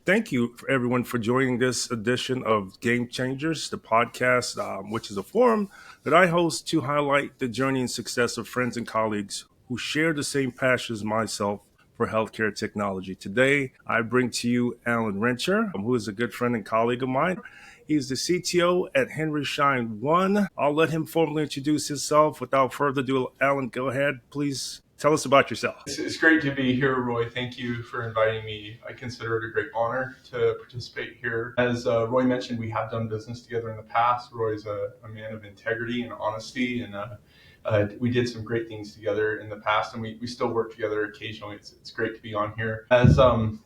Thank you for everyone for joining this edition of Game Changers, the podcast, which is a forum that I host to highlight the journey and success of friends and colleagues who share the same passion as myself for healthcare technology. Today, I bring to you Alan Rencher, who is a good friend and colleague of mine. He's the CTO at Schein 1. I'll let him formally introduce himself. Without further ado, Alan, go ahead. Please tell us about yourself. It's great to be here, Roy. Thank you for inviting me. I consider it a great honor to participate here. As Roy mentioned, we have done business together in the past. Roy's a man of integrity and honesty, and we did some great things together in the past, and we still work together occasionally. It's great to be on here. As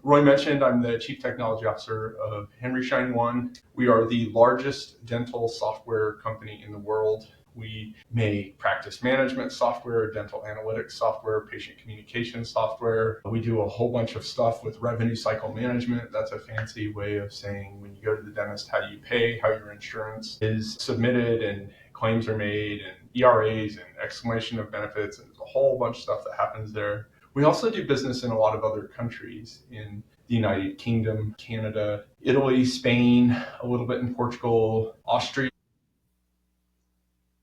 Roy mentioned, I'm the Chief Technology Officer of Schein 1. We are the largest dental software company in the world. We make practice management software, dental analytics software, patient communication software. We do a whole bunch of stuff with revenue cycle management. That's a fancy way of saying when you go to the dentist, how do you pay, how your insurance is submitted and claims are made, and ERAs and exclamation of benefits, and there's a whole bunch of stuff that happens there. We also do business in a lot of other countries in the United Kingdom, Canada, Italy, Spain, a little bit in Portugal, Austria,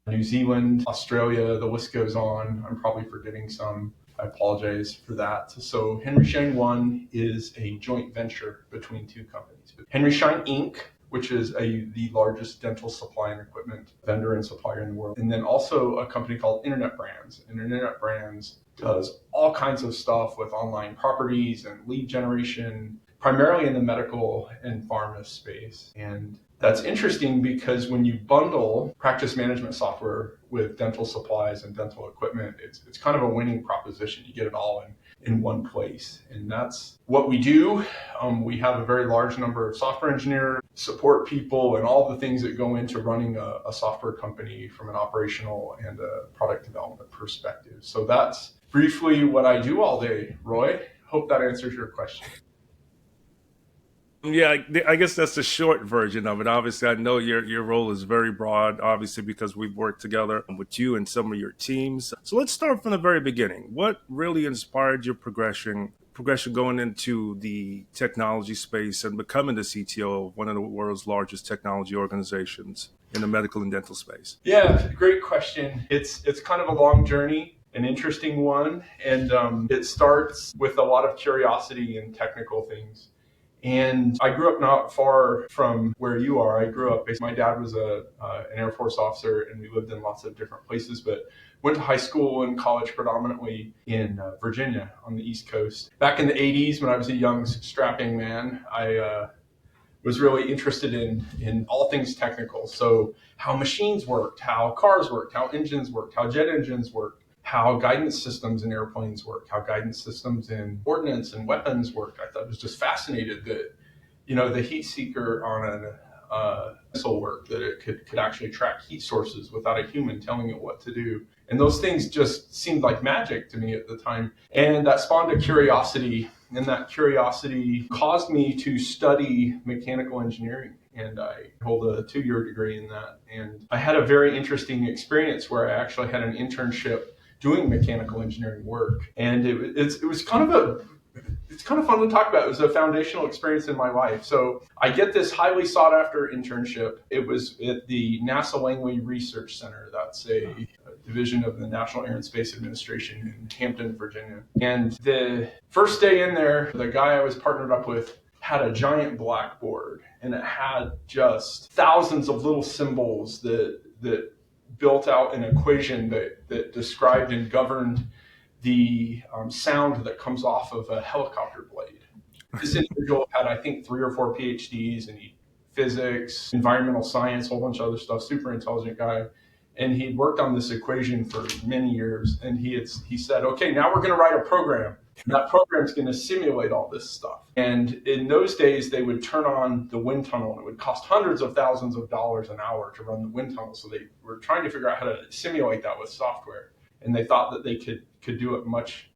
New Zealand, Australia, the list goes on. I'm probably forgetting some. I apologize for that. So Schein 1 is a joint venture between two companies. Schein Inc., which is the largest dental supply and equipment vendor and supplier in the world. And then also a company called Internet Brands. And Internet Brands does all kinds of stuff with online properties and lead generation, primarily in the medical and pharma space. And that's interesting because when you bundle practice management software with dental supplies and dental equipment, it's kind of a winning proposition. You get it all in one place. And that's what we do. We have a very large number of software engineers, support people, and all the things that go into running a software company from an operational and a product development perspective. So that's briefly what I do all day, Roy. Hope that answers your question. Yeah, I guess that's the short version of it. Obviously, I know your role is very broad, obviously, because we've worked together with you and some of your teams. So let's start from the very beginning. What really inspired your progression going into the technology space and becoming the CTO of one of the world's largest technology organizations in the medical and dental space? Yeah, great question. It's kind of a long journey, an interesting one, and it starts with a lot of curiosity in technical things. And I grew up not far from where you are. My dad was an Air Force officer, and we lived in lots of different places, but went to high school and college predominantly in Virginia on the East Coast. Back in the 80s, when I was a young, strapping man, I was really interested in all things technical. So how machines worked, how cars worked, how engines worked, how jet engines worked, how guidance systems in airplanes work, how guidance systems in ordnance and weapons work. I thought it was just fascinated that, the heat seeker on a missile worked, that it could actually track heat sources without a human telling it what to do. And those things just seemed like magic to me at the time. And that spawned a curiosity, and that curiosity caused me to study mechanical engineering. And I hold a 2-year degree in that. And I had a very interesting experience where I actually had an internship doing mechanical engineering work. And it's kind of fun to talk about. It was a foundational experience in my life. So I get this highly sought after internship. It was at the NASA Langley Research Center. That's a division of the National Air and Space Administration in Hampton, Virginia. And the first day in there, the guy I was partnered up with had a giant blackboard, and it had just thousands of little symbols that built out an equation that described and governed the sound that comes off of a helicopter blade. This individual had, I think, 3 or 4 PhDs in physics, environmental science, a whole bunch of other stuff, super intelligent guy. And he'd worked on this equation for many years. And he said, okay, now we're going to write a program. And that program's going to simulate all this stuff. And in those days, they would turn on the wind tunnel, and it would cost hundreds of thousands of dollars an hour to run the wind tunnel. So they were trying to figure out how to simulate that with software. And they thought that they could do it much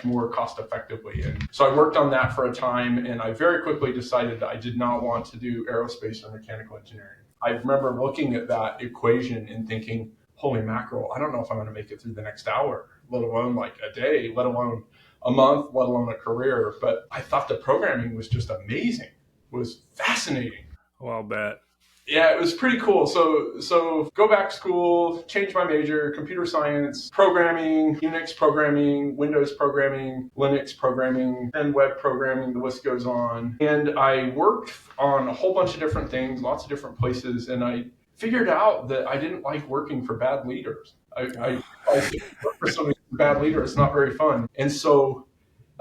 more cost effectively. And so I worked on that for a time, and I very quickly decided that I did not want to do aerospace or mechanical engineering. I remember looking at that equation and thinking, holy mackerel, I don't know if I'm going to make it through the next hour, let alone like a day, let alone a month, let alone a career. But I thought the programming was just amazing. It was fascinating. Well, I'll bet. Yeah, it was pretty cool. So go back to school, change my major, computer science, programming, Unix programming, Windows programming, Linux programming, and web programming, the list goes on. And I worked on a whole bunch of different things, lots of different places, and I figured out that I didn't like working for bad leaders. I realized if you work for somebody who's a bad leader, it's not very fun. And so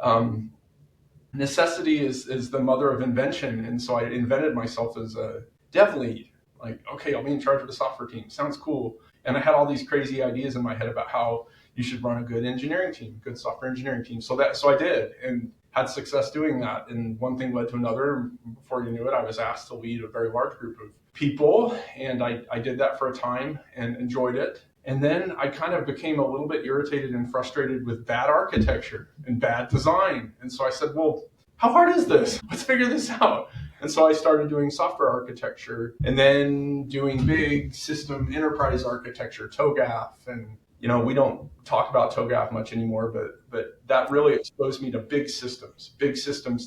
um, necessity is the mother of invention. And so I invented myself as a dev lead. Like, okay, I'll be in charge of the software team. Sounds cool. And I had all these crazy ideas in my head about how you should run a good engineering team, good software engineering team. So I did and had success doing that. And one thing led to another. And before you knew it, I was asked to lead a very large group of people. And I did that for a time and enjoyed it. And then I kind of became a little bit irritated and frustrated with bad architecture and bad design. And so I said, well, how hard is this? Let's figure this out. And so I started doing software architecture and then doing big system enterprise architecture, TOGAF. And, we don't talk about TOGAF much anymore, but that really exposed me to big systems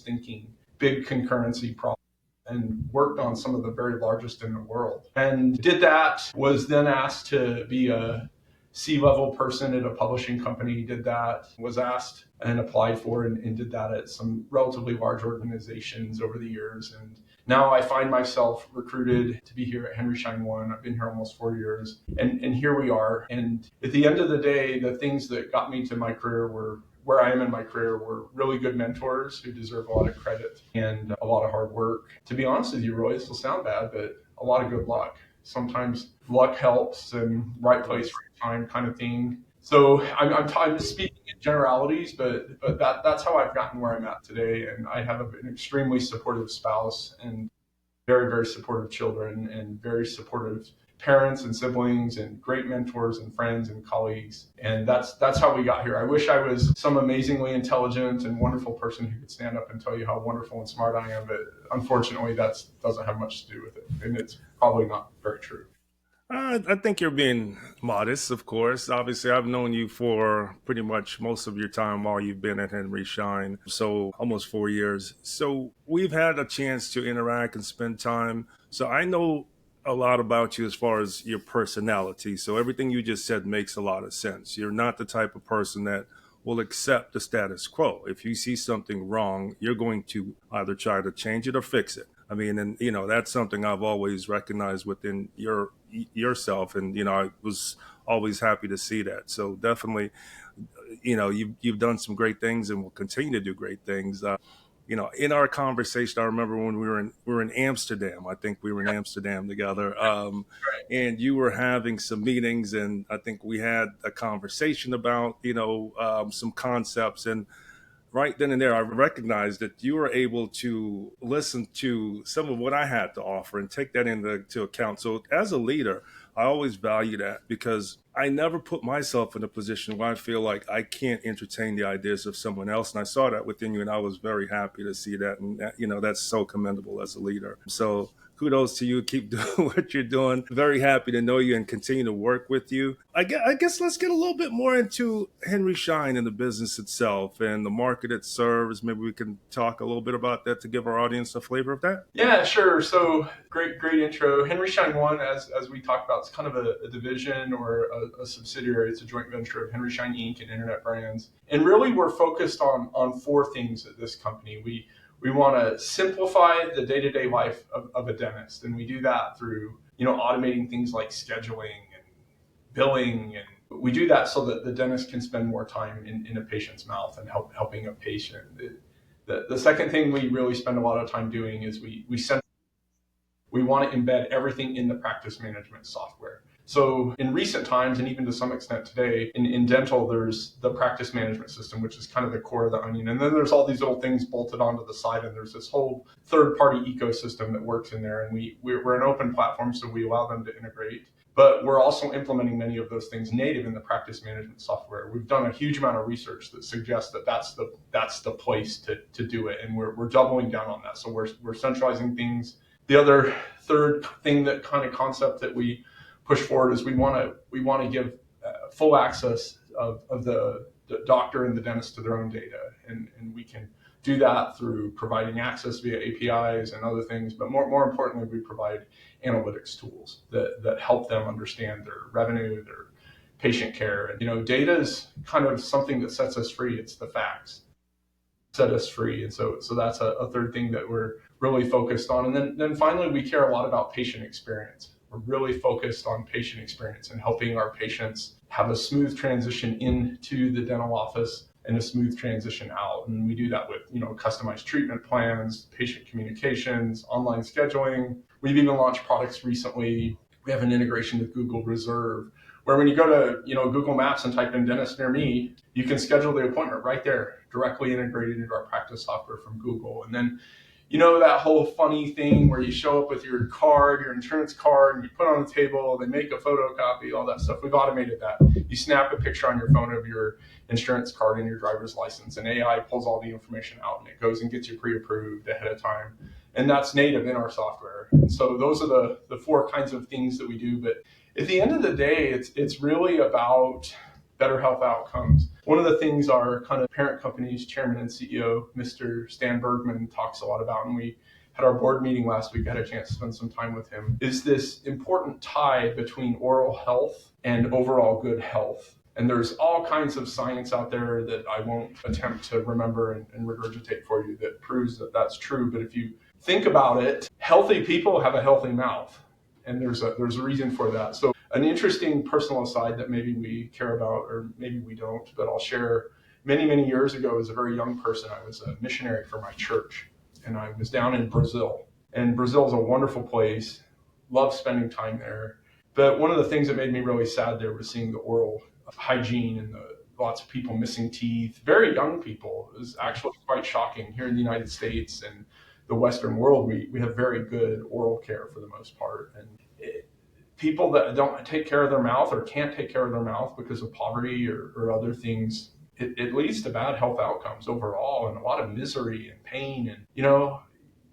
thinking, big concurrency problems, and worked on some of the very largest in the world. And did that, was then asked to be a C-level person at a publishing company, did that, was asked and applied for and did that at some relatively large organizations over the years. And now I find myself recruited to be here at Henry Schein One. I've been here almost 4 years and here we are. And at the end of the day, the things that got me to my career were where I am in my career were really good mentors who deserve a lot of credit and a lot of hard work. To be honest with you, Roy, this will sound bad, but a lot of good luck. Sometimes luck helps and right place, right time kind of thing. So I'm speaking in generalities, but that's how I've gotten where I'm at today. And I have an extremely supportive spouse and very, very supportive children and very supportive parents and siblings and great mentors and friends and colleagues. And that's how we got here. I wish I was some amazingly intelligent and wonderful person who could stand up and tell you how wonderful and smart I am, but unfortunately that doesn't have much to do with it. And it's probably not very true. I think you're being modest, of course. Obviously, I've known you for pretty much most of your time while you've been at Henry Schein, so almost 4 years. So we've had a chance to interact and spend time. So I know a lot about you as far as your personality. So everything you just said makes a lot of sense. You're not the type of person that will accept the status quo. If you see something wrong, you're going to either try to change it or fix it. I mean, and that's something I've always recognized within yourself, and I was always happy to see that. So definitely, you've done some great things and will continue to do great things. In our conversation, I remember when we were in Amsterdam. I think we were in Amsterdam together, and you were having some meetings, and I think we had a conversation about some concepts. And right then and there, I recognized that you were able to listen to some of what I had to offer and take that into account. So as a leader, I always value that because I never put myself in a position where I feel like I can't entertain the ideas of someone else. And I saw that within you, and I was very happy to see that. And that's so commendable as a leader. So kudos to you. Keep doing what you're doing. Very happy to know you and continue to work with you. I guess let's get a little bit more into Henry Schein and the business itself and the market it serves. Maybe we can talk a little bit about that to give our audience a flavor of that. Yeah, sure. So great intro. Henry Schein One, as we talked about, it's kind of a division or a subsidiary. It's a joint venture of Henry Schein Inc. and Internet Brands. And really, we're focused on four things at this company. We want to simplify the day-to-day life of a dentist, and we do that through automating things like scheduling and billing, and we do that so that the dentist can spend more time in a patient's mouth and helping a patient. The second thing we really spend a lot of time doing is we want to embed everything in the practice management software. So in recent times, and even to some extent today, in dental, there's the practice management system, which is kind of the core of the onion. And then there's all these little things bolted onto the side, and there's this whole third-party ecosystem that works in there. And we're an open platform, so we allow them to integrate. But we're also implementing many of those things native in the practice management software. We've done a huge amount of research that suggests that that's the place to do it, and we're doubling down on that. So we're centralizing things. The third thing, that kind of concept that we push forward, is we want to give full access of the doctor and the dentist to their own data. And we can do that through providing access via APIs and other things. But more importantly, we provide analytics tools that help them understand their revenue, their patient care. And, data is kind of something that sets us free. It's the facts set us free. And so that's a third thing that we're really focused on. And then finally, we care a lot about patient experience. We're really focused on patient experience and helping our patients have a smooth transition into the dental office and a smooth transition out. And we do that with, customized treatment plans, patient communications, online scheduling. We've even launched products recently. We have an integration with Google Reserve, where when you go to, Google Maps and type in dentist near me, you can schedule the appointment right there, directly integrated into our practice software from Google. And then, that whole funny thing where you show up with your card, your insurance card, and you put it on the table, they make a photocopy, all that stuff. We've automated that. You snap a picture on your phone of your insurance card and your driver's license, and AI pulls all the information out, and it goes and gets you pre-approved ahead of time. And that's native in our software. And so those are the four kinds of things that we do. But at the end of the day, it's really about better health outcomes. One of the things our kind of parent company's chairman and CEO, Mr. Stan Bergman, talks a lot about, and we had our board meeting last week, I had a chance to spend some time with him, is this important tie between oral health and overall good health. And there's all kinds of science out there that I won't attempt to remember and regurgitate for you that proves that that's true. But if you think about it, healthy people have a healthy mouth. And there's a reason for that. So an interesting personal aside that maybe we care about or maybe we don't, but I'll share. Many, many years ago, as a very young person, I was a missionary for my church. And I was down in Brazil. And Brazil is a wonderful place. Love spending time there. But one of the things that made me really sad there was seeing the oral hygiene and lots of people missing teeth. Very young people. It was actually quite shocking. Here in the United States and the Western world, we have very good oral care for the most part. And people that don't take care of their mouth or can't take care of their mouth because of poverty or other things, it leads to bad health outcomes overall and a lot of misery and pain. And,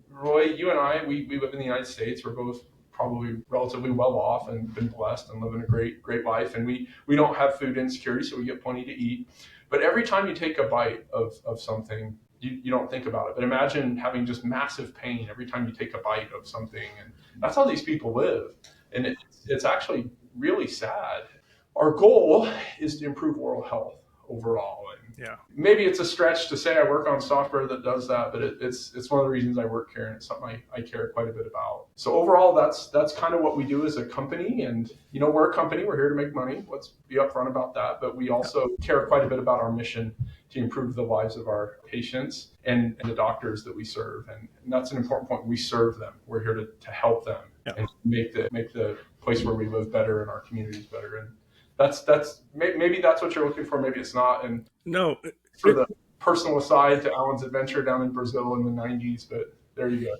Roy, you and I, we live in the United States. We're both probably relatively well off and been blessed and living a great life. And we don't have food insecurity, so we get plenty to eat. But every time you take a bite of something, you don't think about it. But imagine having just massive pain every time you take a bite of something. And that's how these people live. And it's actually really sad. Our goal is to improve oral health overall. And maybe it's a stretch to say I work on software that does that, but it's one of the reasons I work here, and it's something I care quite a bit about. So overall, that's kind of what we do as a company. And, we're a company. We're here to make money. Let's be upfront about that. But we also care quite a bit about our mission to improve the lives of our patients and the doctors that we serve. And that's an important point. We serve them. We're here to help them and make the place where we live better and our communities better. And maybe that's what you're looking for. Maybe it's not. And no, for the personal aside to Alan's adventure down in Brazil in the 90s, but there you go.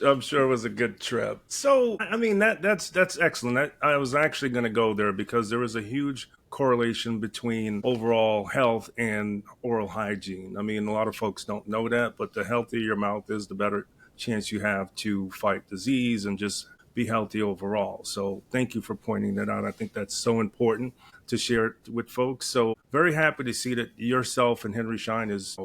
I'm sure it was a good trip. So, I mean, that's excellent. I was actually going to go there because there is a huge correlation between overall health and oral hygiene. I mean, a lot of folks don't know that, but the healthier your mouth is, the better chance you have to fight disease and just be healthy overall. So thank you for pointing that out. I think that's so important to share it with folks. So very happy to see that yourself and Henry Schein is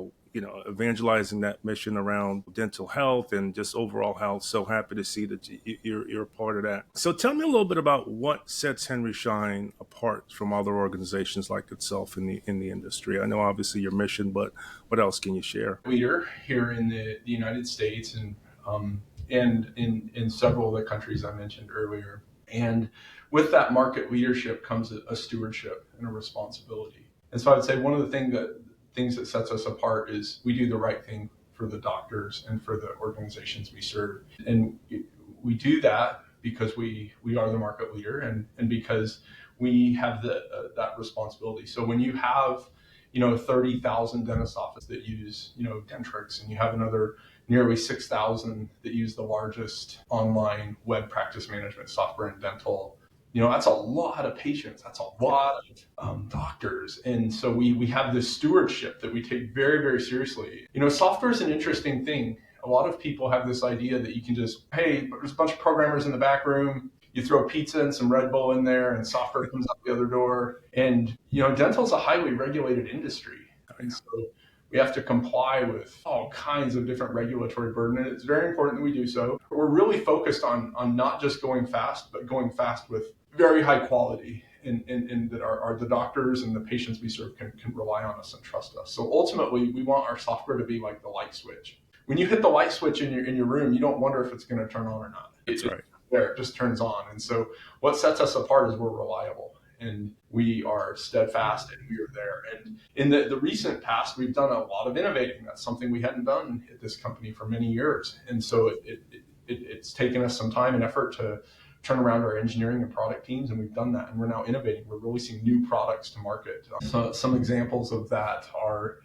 evangelizing that mission around dental health and just overall health. So happy to see that you're a part of that. So tell me a little bit about what sets Henry Schein apart from other organizations like itself in the industry. I know obviously your mission, but what else can you share? Leader here in the United States and in several of the countries I mentioned earlier. And with that market leadership comes a stewardship and a responsibility. And so I'd say one of the things that sets us apart is we do the right thing for the doctors and for the organizations we serve. And we do that because we are the market leader and because we have that responsibility. So when you have 30,000 dentist offices that use Dentrix, and you have another nearly 6,000 that use the largest online web practice management software in dental, that's a lot of patients. That's a lot of doctors. And so we have this stewardship that we take very, very seriously. Software is an interesting thing. A lot of people have this idea that you can just, hey, there's a bunch of programmers in the back room. you throw pizza and some Red Bull in there and software comes out the other door. And, dental is a highly regulated industry. And so we have to comply with all kinds of different regulatory burden, and it's very important that we do so. We're really focused on not just going fast, but going fast with very high quality, and that the doctors and the patients we serve can rely on us and trust us. So ultimately, we want our software to be like the light switch. When you hit the light switch in your room, you don't wonder if it's going to turn on or not. That's right. It just turns on. And so what sets us apart is we're reliable, and we are steadfast, and we are there. And in the recent past, we've done a lot of innovating. That's something we hadn't done at this company for many years. And so it's taken us some time and effort to turn around our engineering and product teams, and we've done that. And we're now innovating. We're releasing new products to market. So some examples of that are,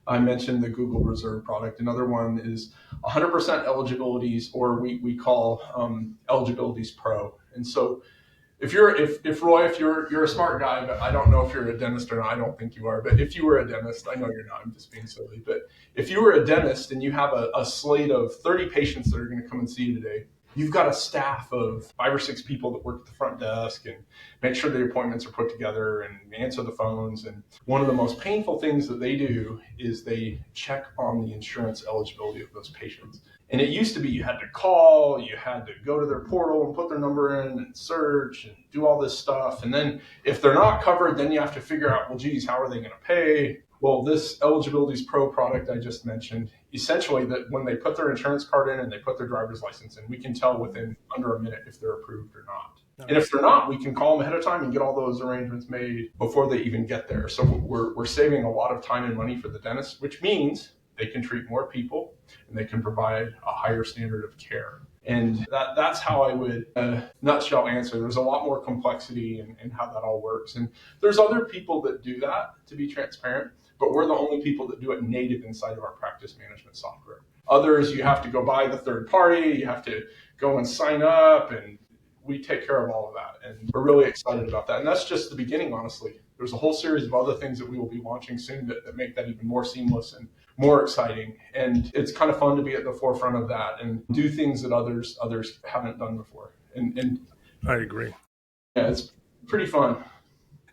I mentioned the Google Reserve product. Another one is 100% eligibilities, or we call eligibilities pro. And so if Roy, if you're a smart guy, but I don't know if you're a dentist or not, I don't think you are, but if you were a dentist, I know you're not, I'm just being silly, but if you were a dentist and you have a slate of 30 patients that are going to come and see you today, you've got a staff of 5 or 6 people that work at the front desk and make sure the appointments are put together and answer the phones. And one of the most painful things that they do is they check on the insurance eligibility of those patients. And it used to be you had to call, you had to go to their portal and put their number in and search and do all this stuff. And then if they're not covered, then you have to figure out, well, geez, how are they going to pay? Well, this Eligibilities Pro product I just mentioned, essentially that when they put their insurance card in and they put their driver's license in, we can tell within under a minute if they're approved or not. And if they're not, we can call them ahead of time and get all those arrangements made before they even get there. So we're saving a lot of time and money for the dentist, which means they can treat more people and they can provide a higher standard of care. And that's how I would nutshell answer. There's a lot more complexity in how that all works. And there's other people that do that, to be transparent, but we're the only people that do it native inside of our practice management software. Others, you have to go buy the third party, you have to go and sign up, and we take care of all of that. And we're really excited about that. And that's just the beginning, honestly. There's a whole series of other things that we will be launching soon that make that even more seamless and more exciting. And it's kind of fun to be at the forefront of that and do things that others haven't done before. And I agree. Yeah, it's pretty fun.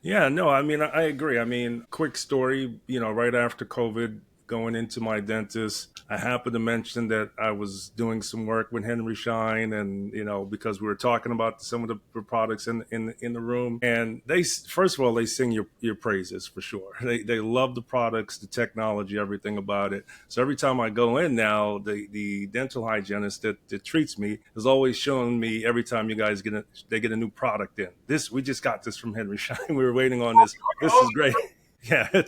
Yeah, no, I mean, I agree. I mean, quick story, right after COVID, going into my dentist, I happened to mention that I was doing some work with Henry Schein, and because we were talking about some of the products in the room, and they, first of all, they sing your praises for sure. They love the products, the technology, everything about it. So every time I go in now, the dental hygienist that treats me is always showing me every time you guys they get a new product in. We just got this from Henry Schein. We were waiting on this. This is great. Yeah,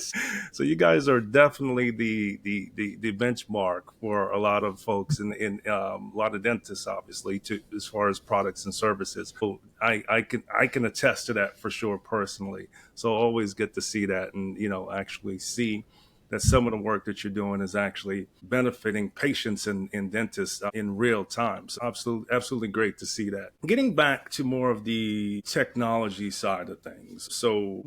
so you guys are definitely the benchmark for a lot of folks in a lot of dentists, obviously, as far as products and services. So I can attest to that for sure personally. So always get to see that and actually see that some of the work that you're doing is actually benefiting patients and dentists in real time. So absolutely great to see that. Getting back to more of the technology side of things. So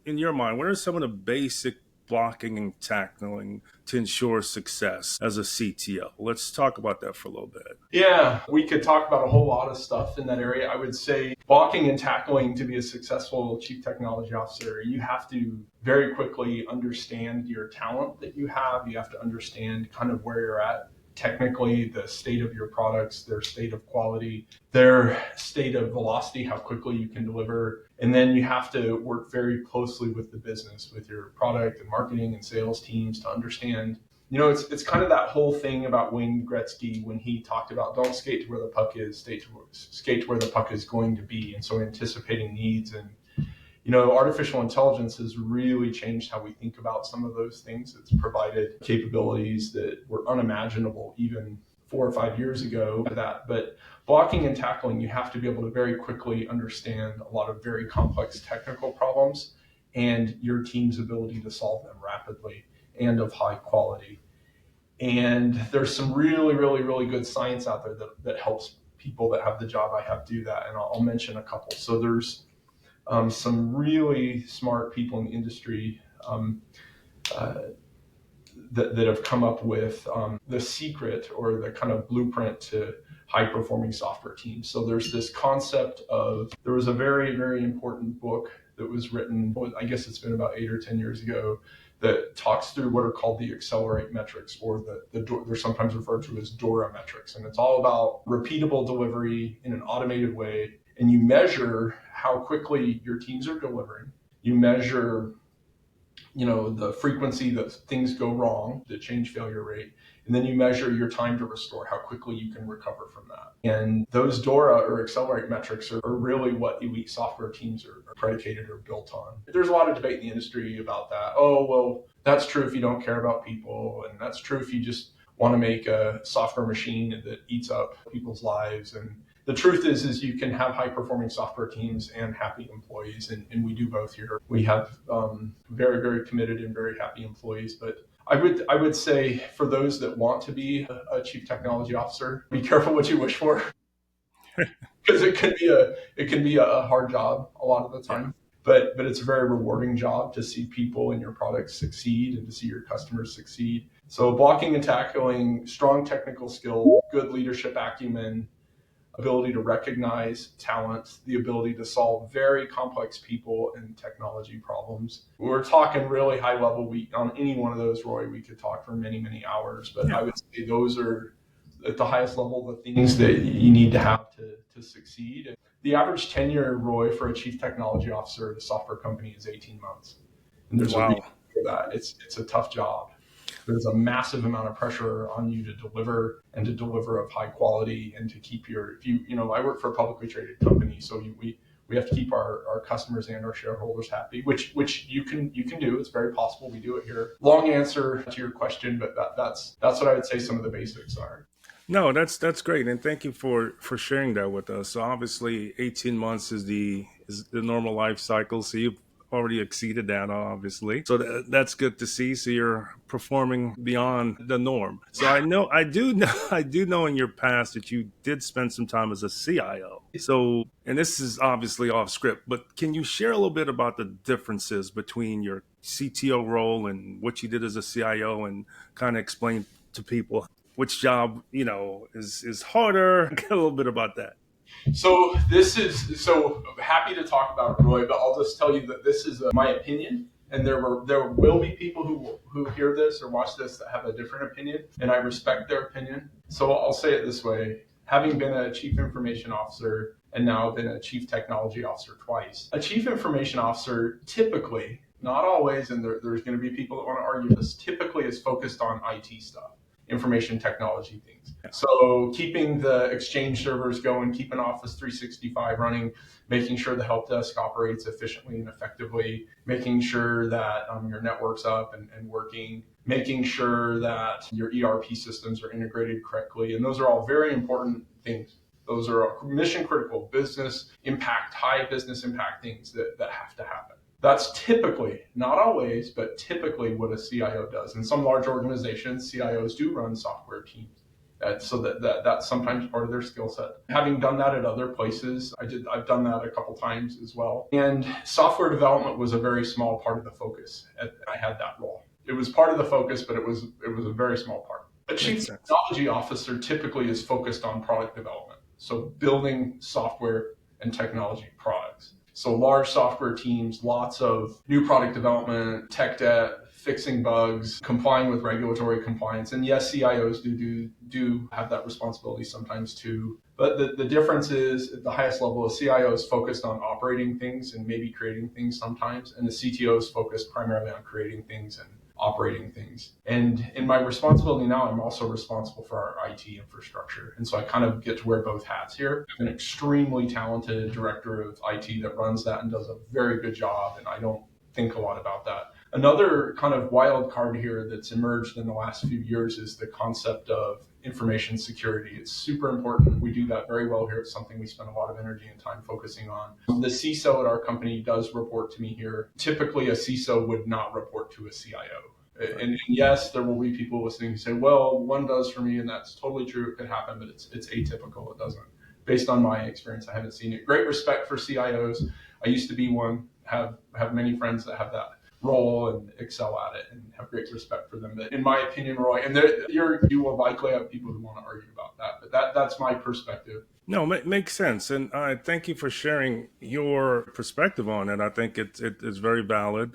in your mind, what are some of the basic blocking and tackling to ensure success as a CTO? Let's talk about that for a little bit. Yeah, we could talk about a whole lot of stuff in that area. I would say blocking and tackling to be a successful chief technology officer, you have to very quickly understand your talent that you have. You have to understand kind of where you're at technically, the state of your products, their state of quality, their state of velocity, how quickly you can deliver. And then you have to work very closely with the business, with your product and marketing and sales teams to understand. It's kind of that whole thing about Wayne Gretzky when he talked about don't skate to where the puck is, skate to where the puck is going to be. And so anticipating needs and artificial intelligence has really changed how we think about some of those things. It's provided capabilities that were unimaginable even 4 or 5 years ago. But blocking and tackling, you have to be able to very quickly understand a lot of very complex technical problems and your team's ability to solve them rapidly and of high quality. And there's some really, really, really good science out there that helps people that have the job I have do that. And I'll mention a couple. So there's some really smart people in the industry that have come up with the secret or the kind of blueprint to high performing software teams. So there's this concept of, there was a very, very important book that was written, I guess it's been about 8 or 10 years ago, that talks through what are called the accelerate metrics, or they're sometimes referred to as DORA metrics. And it's all about repeatable delivery in an automated way. And you measure how quickly your teams are delivering. You measure, the frequency that things go wrong, the change failure rate, and then you measure your time to restore, how quickly you can recover from that. And those DORA or accelerate metrics are really what elite software teams are predicated or built on. There's a lot of debate in the industry about that. Oh, well, that's true if you don't care about people, and that's true if you just want to make a software machine that eats up people's lives. And the truth is you can have high performing software teams and happy employees, and we do both here. We have very, very committed and very happy employees. But I would say, for those that want to be a chief technology officer, be careful what you wish for, because it can be a hard job a lot of the time. But it's a very rewarding job to see people and your products succeed and to see your customers succeed. So blocking and tackling, strong technical skill, good leadership acumen, ability to recognize talent, the ability to solve very complex people and technology problems. We're talking really high level. On any one of those, Roy, we could talk for many, many hours, but I would say those are at the highest level the things that you need to have to succeed. The average tenure, Roy, for a chief technology officer at a software company is 18 months. And there's a reason for that. It's a tough job. There's a massive amount of pressure on you to deliver, and to deliver of high quality, and to keep I work for a publicly traded company, so we have to keep our customers and our shareholders happy, which you can do. It's very possible. We do it here. Long answer to your question, but that's what I would say some of the basics are. No, that's great, and thank you for sharing that with us. So obviously, 18 months is the normal life cycle. So you've already exceeded that, obviously. So that's good to see. So you're performing beyond the norm. So I do know in your past that you did spend some time as a CIO. So, and this is obviously off script, but can you share a little bit about the differences between your CTO role and what you did as a CIO, and kind of explain to people which job, is harder? Get a little bit about that. So happy to talk about it, Roy, but I'll just tell you that this is my opinion, and there will be people who hear this or watch this that have a different opinion, and I respect their opinion. So I'll say it this way: having been a chief information officer and now been a chief technology officer twice, a chief information officer typically, not always, and there's going to be people that want to argue this, typically is focused on IT stuff, information technology things. So keeping the Exchange servers going, keeping Office 365 running, making sure the help desk operates efficiently and effectively, making sure that your network's up and working, making sure that your ERP systems are integrated correctly. And those are all very important things. Those are mission critical business impact, high business impact things that have to happen. That's typically, not always, but typically what a CIO does. In some large organizations, CIOs do run software teams. So that's sometimes part of their skill set. Having done that at other places, I've done that a couple times as well. And software development was a very small part of the focus. I had that role. It was part of the focus, but it was a very small part. A chief technology officer typically is focused on product development. So building software and technology products. So large software teams, lots of new product development, tech debt, fixing bugs, complying with regulatory compliance. And yes, CIOs do have that responsibility sometimes too. But the difference is, at the highest level, a CIO is focused on operating things and maybe creating things sometimes, and the CTO is focused primarily on creating things and operating things. And in my responsibility now, I'm also responsible for our IT infrastructure. And so I kind of get to wear both hats here. I'm an extremely talented director of IT that runs that and does a very good job, and I don't think a lot about that. Another kind of wild card here that's emerged in the last few years is the concept of information security. It's super important. We do that very well here. It's something we spend a lot of energy and time focusing on. The CISO at our company does report to me here. Typically, a CISO would not report to a CIO. And yes, there will be people listening who say, well, one does for me, and that's totally true. It could happen, but it's atypical. It doesn't. Based on my experience, I haven't seen it. Great respect for CIOs. I used to be one, have many friends that have that role and excel at it, and have great respect for them. But in my opinion, Roy, and you will likely have people who want to argue about that, but that's my perspective. No, makes sense, and thank you for sharing your perspective on it. I think it is very valid.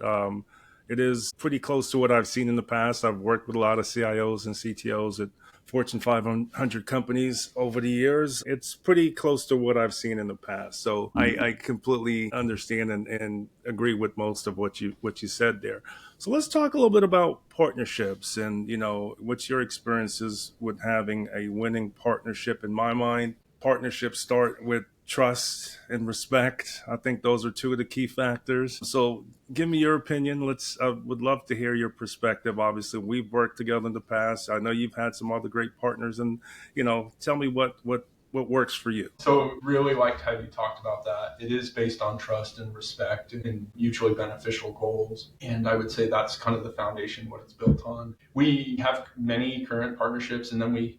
It is pretty close to what I've seen in the past. I've worked with a lot of CIOs and CTOs at Fortune 500 companies over the years. It's pretty close to what I've seen in the past. So I completely understand and agree with most of what you said there. So let's talk a little bit about partnerships and, what's your experiences with having a winning partnership. In my mind, partnerships start with trust and respect. I think those are two of the key factors. So give me your opinion. I would love to hear your perspective. Obviously, we've worked together in the past. I know you've had some other great partners, and, tell me what works for you. So really liked how you talked about that. It is based on trust and respect and mutually beneficial goals. And I would say that's kind of the foundation, what it's built on. We have many current partnerships, and then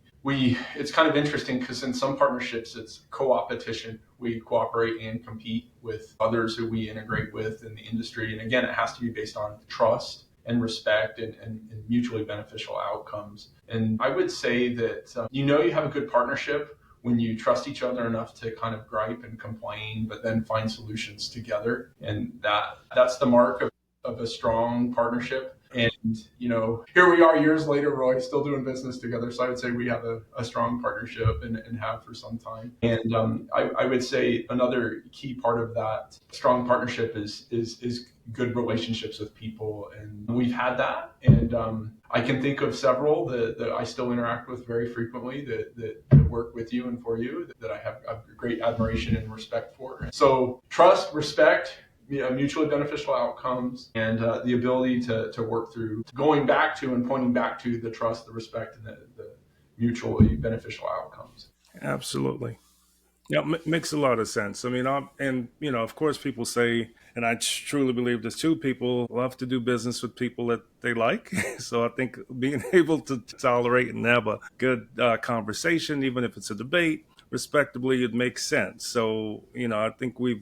it's kind of interesting because in some partnerships it's co-opetition. We cooperate and compete with others who we integrate with in the industry. And again, it has to be based on trust and respect and mutually beneficial outcomes. And I would say that you have a good partnership when you trust each other enough to kind of gripe and complain, but then find solutions together. And that's the mark of a strong partnership. And, here we are years later, Roy, still doing business together. So I would say we have a strong partnership and have for some time. And I would say another key part of that strong partnership is good relationships with people. And we've had that. And I can think of several that I still interact with very frequently that work with you and for you that I have great admiration and respect for. So trust, respect, mutually beneficial outcomes, and the ability to work through going back to and pointing back to the trust, the respect, and the mutually beneficial outcomes. Absolutely. Yeah, makes a lot of sense. I mean, of course, people say, and I truly believe this too, people love to do business with people that they like. So I think being able to tolerate and have a good conversation, even if it's a debate, respectably, it makes sense. So, I think we've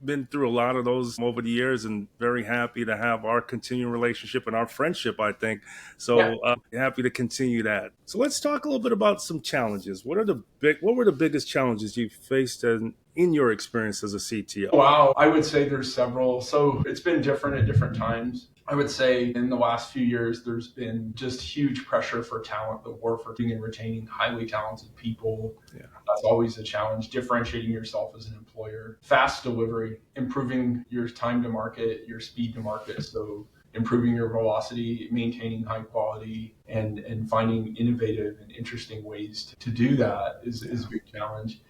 been through a lot of those over the years, and very happy to have our continuing relationship and our friendship, I think. Yeah. So happy to continue that. So let's talk a little bit about some challenges. What were the biggest challenges you faced in your experience as a CTO? Wow. I would say there's several. So it's been different at different times. I would say in the last few years, there's been just huge pressure for talent, the war for getting and retaining highly talented people. Yeah. That's always a challenge. Differentiating yourself as an employer, fast delivery, improving your time to market, your speed to market. So improving your velocity, maintaining high quality, and finding innovative and interesting ways to do that is a big challenge.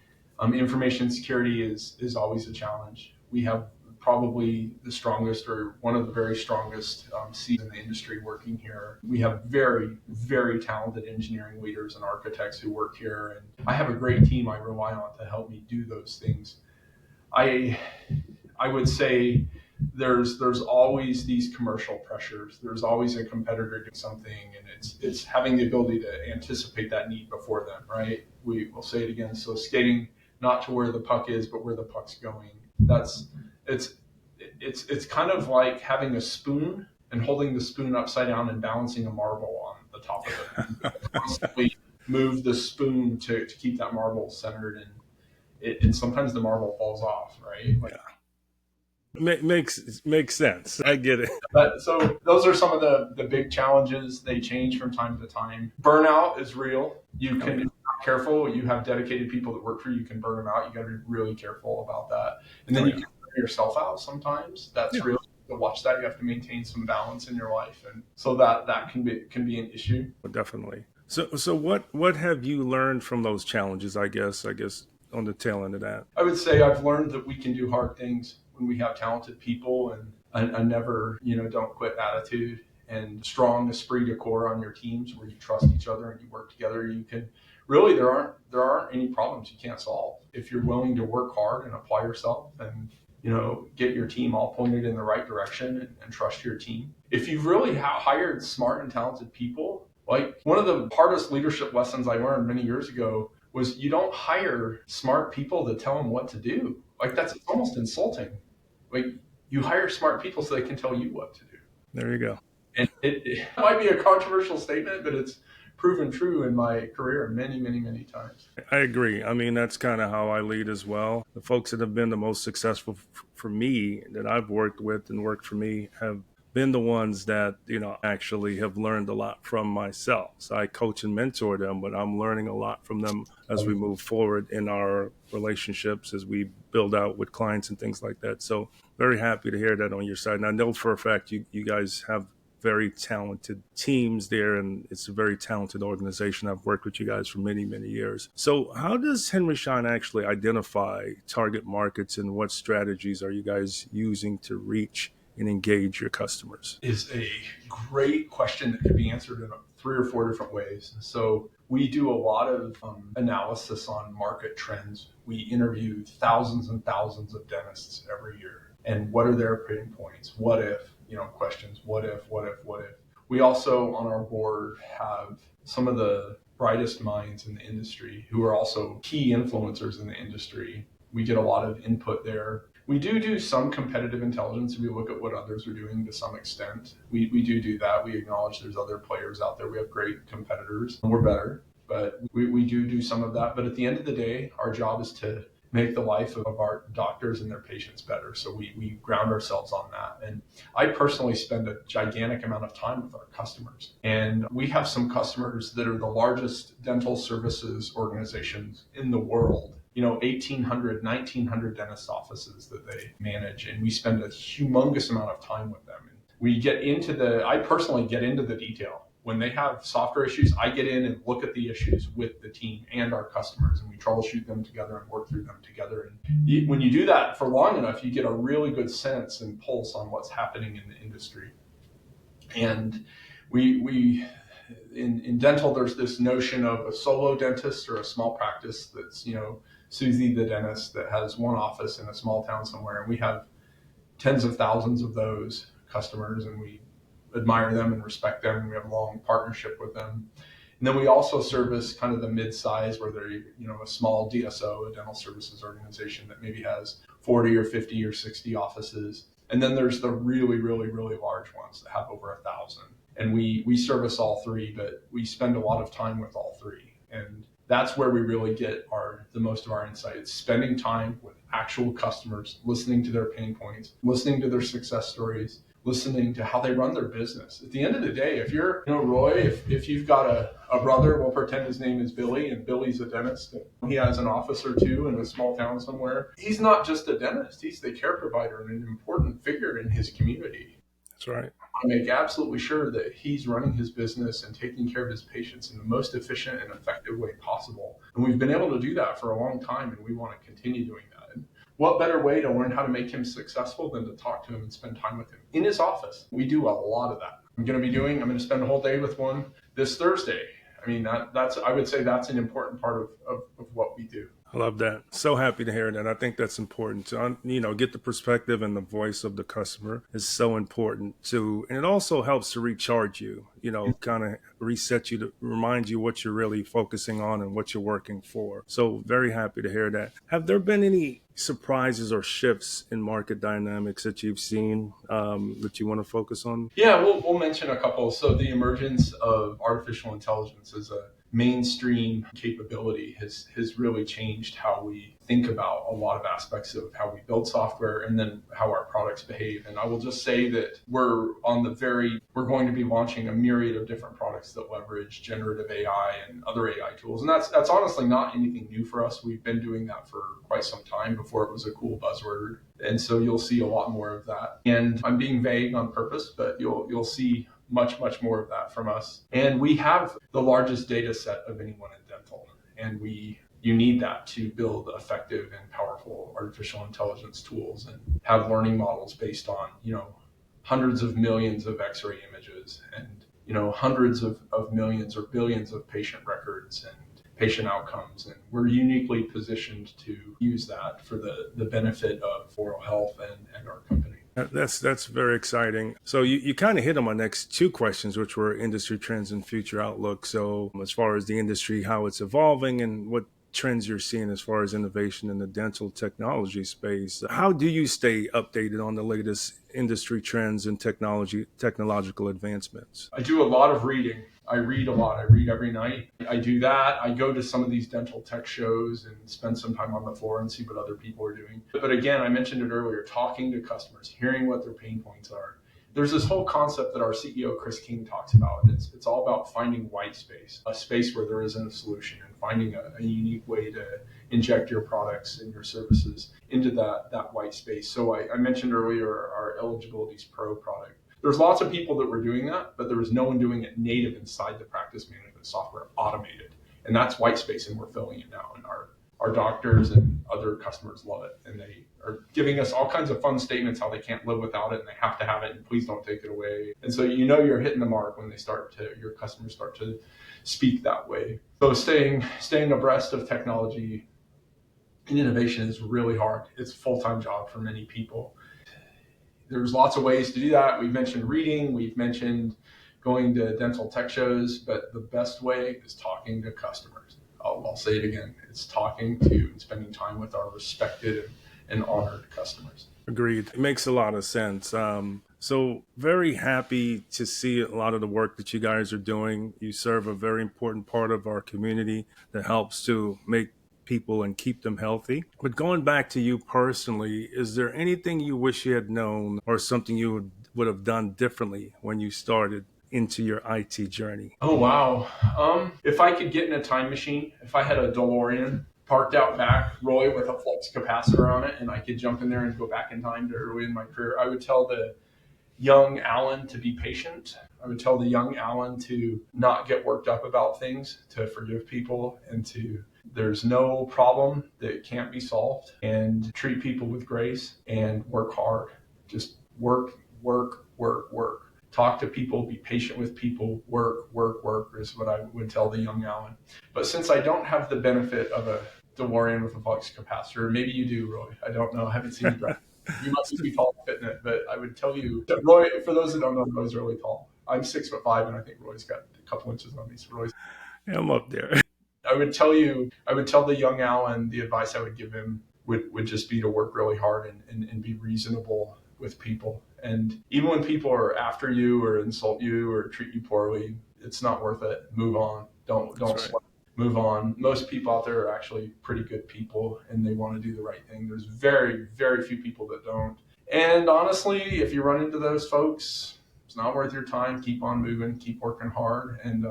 Information security is always a challenge. We have probably the strongest or one of the very strongest Cs in the industry working here. We have very, very talented engineering leaders and architects who work here. And I have a great team I rely on to help me do those things. I would say there's always these commercial pressures. There's always a competitor doing something, and it's having the ability to anticipate that need before them, right? We will say it again. So skating not to where the puck is, but where the puck's going. It's kind of like having a spoon and holding the spoon upside down and balancing a marble on the top of it. Constantly move the spoon to keep that marble centered, and sometimes the marble falls off, right? Makes sense. I get it. So those are some of the big challenges. They change from time to time. Burnout is real. You can, if you're not careful, you have dedicated people that work for you, you can burn them out. You got to be really careful about that. And then you can burn yourself out sometimes. That's real. To watch that, you have to maintain some balance in your life, and so that can be an issue. Definitely. So what have you learned from those challenges? I guess on the tail end of that. I would say I've learned that we can do hard things when we have talented people, and a never don't quit attitude and strong esprit de corps on your teams where you trust each other and you work together. You can really there aren't any problems you can't solve if you're willing to work hard and apply yourself and get your team all pointed in the right direction and trust your team. If you've really hired smart and talented people, like one of the hardest leadership lessons I learned many years ago was you don't hire smart people to tell them what to do. Like that's almost insulting. Like you hire smart people so they can tell you what to do. There you go. And it might be a controversial statement, but it's proven true in my career many, many, many times. I agree. I mean, that's kind of how I lead as well. The folks that have been the most successful for me that I've worked with and worked for me have been the ones that, actually have learned a lot from myself. So I coach and mentor them, but I'm learning a lot from them as we move forward in our relationships, as we build out with clients and things like that. So very happy to hear that on your side. And I know for a fact you guys have very talented teams there, and it's a very talented organization. I've worked with you guys for many, many years. So how does Henry Schein actually identify target markets, and what strategies are you guys using to reach and engage your customers? Is a great question that could be answered in 3 or 4 different ways. So we do a lot of analysis on market trends. We interview thousands and thousands of dentists every year. And what are their pain points? What if, questions, what if, what if, what if? We also on our board have some of the brightest minds in the industry who are also key influencers in the industry. We get a lot of input there. We do some competitive intelligence. We look at what others are doing to some extent. We do that. We acknowledge there's other players out there. We have great competitors and we're better, but we do some of that. But at the end of the day, our job is to make the life of our doctors and their patients better. So we ground ourselves on that. And I personally spend a gigantic amount of time with our customers. And we have some customers that are the largest dental services organizations in the world. 1,800, 1,900 dentist offices that they manage. And we spend a humongous amount of time with them. And I personally get into the detail. When they have software issues, I get in and look at the issues with the team and our customers, and we troubleshoot them together and work through them together. And when you do that for long enough, you get a really good sense and pulse on what's happening in the industry. And in dental, there's this notion of a solo dentist or a small practice that's, Susie the dentist that has one office in a small town somewhere. And we have tens of thousands of those customers, and we admire them and respect them, and we have a long partnership with them. And then we also service kind of the mid-size where they're, a small DSO, a dental services organization that maybe has 40 or 50 or 60 offices. And then there's the really, really, really large ones that have over 1,000. And we service all three, but we spend a lot of time with all three. And that's where we really get the most of our insights, spending time with actual customers, listening to their pain points, listening to their success stories, listening to how they run their business. At the end of the day, if you're, Roy, if you've got a brother, we'll pretend his name is Billy, and Billy's a dentist, and he has an office or two in a small town somewhere. He's not just a dentist, he's the care provider and an important figure in his community. That's right. I make absolutely sure that he's running his business and taking care of his patients in the most efficient and effective way possible. And we've been able to do that for a long time, and we want to continue doing that. And what better way to learn how to make him successful than to talk to him and spend time with him in his office? We do a lot of that. I'm going to spend a whole day with one this Thursday. I mean, I would say that's an important part of what we do. I love that. So happy to hear that. I think that's important to, get the perspective and the voice of the customer is so important too. And it also helps to recharge you, kind of reset you, to remind you what you're really focusing on and what you're working for. So very happy to hear that. Have there been any surprises or shifts in market dynamics that you've seen that you want to focus on? Yeah, we'll mention a couple. So the emergence of artificial intelligence as a mainstream capability has really changed how we think about a lot of aspects of how we build software and then how our products behave. And I will just say that we're going to be launching a myriad of different products that leverage generative AI and other AI tools. And that's honestly not anything new for us. We've been doing that for quite some time before it was a cool buzzword. And so you'll see a lot more of that. And I'm being vague on purpose, but you'll see much, much more of that from us. And we have the largest data set of anyone in dental. And you need that to build effective and powerful artificial intelligence tools and have learning models based on, hundreds of millions of X-ray images and, hundreds of millions or billions of patient records and patient outcomes. And we're uniquely positioned to use that for the benefit of oral health and our company. That's very exciting. So you kind of hit on my next two questions, which were industry trends and future outlook. So as far as the industry, how it's evolving and what trends you're seeing as far as innovation in the dental technology space, how do you stay updated on the latest industry trends and technological advancements? I do a lot of reading. I read a lot. I read every night. I do that. I go to some of these dental tech shows and spend some time on the floor and see what other people are doing. But again, I mentioned it earlier, talking to customers, hearing what their pain points are. There's this whole concept that our CEO, Chris King, talks about. It's all about finding white space, a space where there isn't a solution, and finding a unique way to inject your products and your services into that white space. So I mentioned earlier our Eligibilities Pro product. There's lots of people that were doing that, but there was no one doing it native inside the practice management software, automated. And that's white space, and we're filling it now. And our doctors and other customers love it. And they are giving us all kinds of fun statements how they can't live without it and they have to have it and please don't take it away. And so you know you're hitting the mark when your customers start to speak that way. So staying abreast of technology and innovation is really hard. It's a full-time job for many people. There's lots of ways to do that. We've mentioned reading, we've mentioned going to dental tech shows, but the best way is talking to customers. I'll say it again. It's talking to and spending time with our respected and honored customers. Agreed. It makes a lot of sense. So very happy to see a lot of the work that you guys are doing. You serve a very important part of our community that helps to make people and keep them healthy. But going back to you personally, is there anything you wish you had known or something you would have done differently when you started into your IT journey? Oh, wow. If I could get in a time machine, if I had a DeLorean parked out back, Roy, with a flux capacitor on it, and I could jump in there and go back in time to early in my career, I would tell the young Alan to be patient. I would tell the young Alan to not get worked up about things, to forgive people, and there's no problem that can't be solved, and treat people with grace and work hard. Just work, work, work, work. Talk to people, be patient with people, work, work, work is what I would tell the young Alan. But since I don't have the benefit of a DeLorean with a flux capacitor, maybe you do, Roy. I don't know. I haven't seen you drive. You must be tall and fit in it, but I would tell you, Roy, for those that don't know, Roy's really tall. I'm 6'5", and I think Roy's got a couple inches on me. So Roy's. Yeah, I'm up there. I would tell the young Alan, the advice I would give him would just be to work really hard and be reasonable with people. And even when people are after you or insult you or treat you poorly, it's not worth it. Move on. Don't sweat. Move on. Most people out there are actually pretty good people and they want to do the right thing. There's very, very few people that don't. And honestly, if you run into those folks, it's not worth your time. Keep on moving, keep working hard. And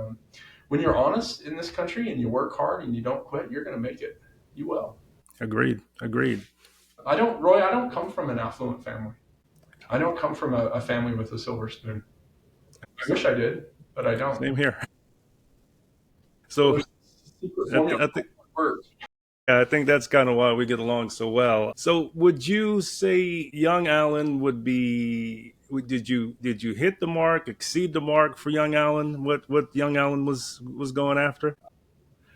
when you're honest in this country and you work hard and you don't quit, you're going to make it. You will. Agreed. Roy, I don't come from an affluent family. I don't come from a family with a silver spoon. I wish I did, but I don't. Same here. So I think that's kind of why we get along so well. So would you say young Alan would be, did you hit the mark, exceed the mark for young Alan? What young Alan was going after?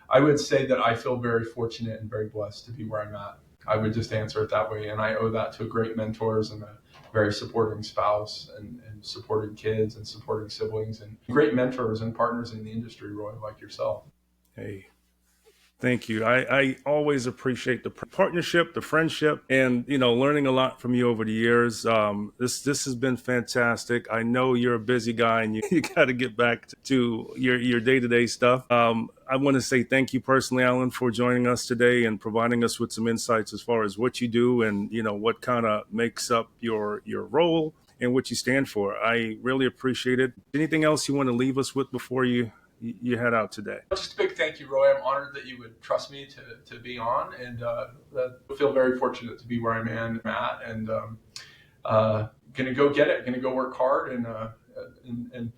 I would say that I feel very fortunate and very blessed to be where I'm at. I would just answer it that way. And I owe that to great mentors and a very supporting spouse and supporting kids and supporting siblings and great mentors and partners in the industry, Roy, like yourself. Hey, thank you. I always appreciate the partnership, the friendship, and learning a lot from you over the years. This has been fantastic. I know you're a busy guy and you got to get back to your day-to-day stuff. I want to say thank you personally, Alan, for joining us today and providing us with some insights as far as what you do and what kind of makes up your role and what you stand for. I really appreciate it. Anything else you want to leave us with before you head out today? Just a big thank you, Roy. I'm honored that you would trust me to be on, and I feel very fortunate to be where I'm at, and gonna go get it. Gonna go work hard, and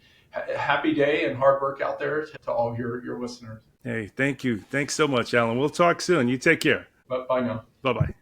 happy day and hard work out there to all of your listeners. Hey, thank you. Thanks so much, Alan. We'll talk soon. You take care. Bye now. Bye-bye.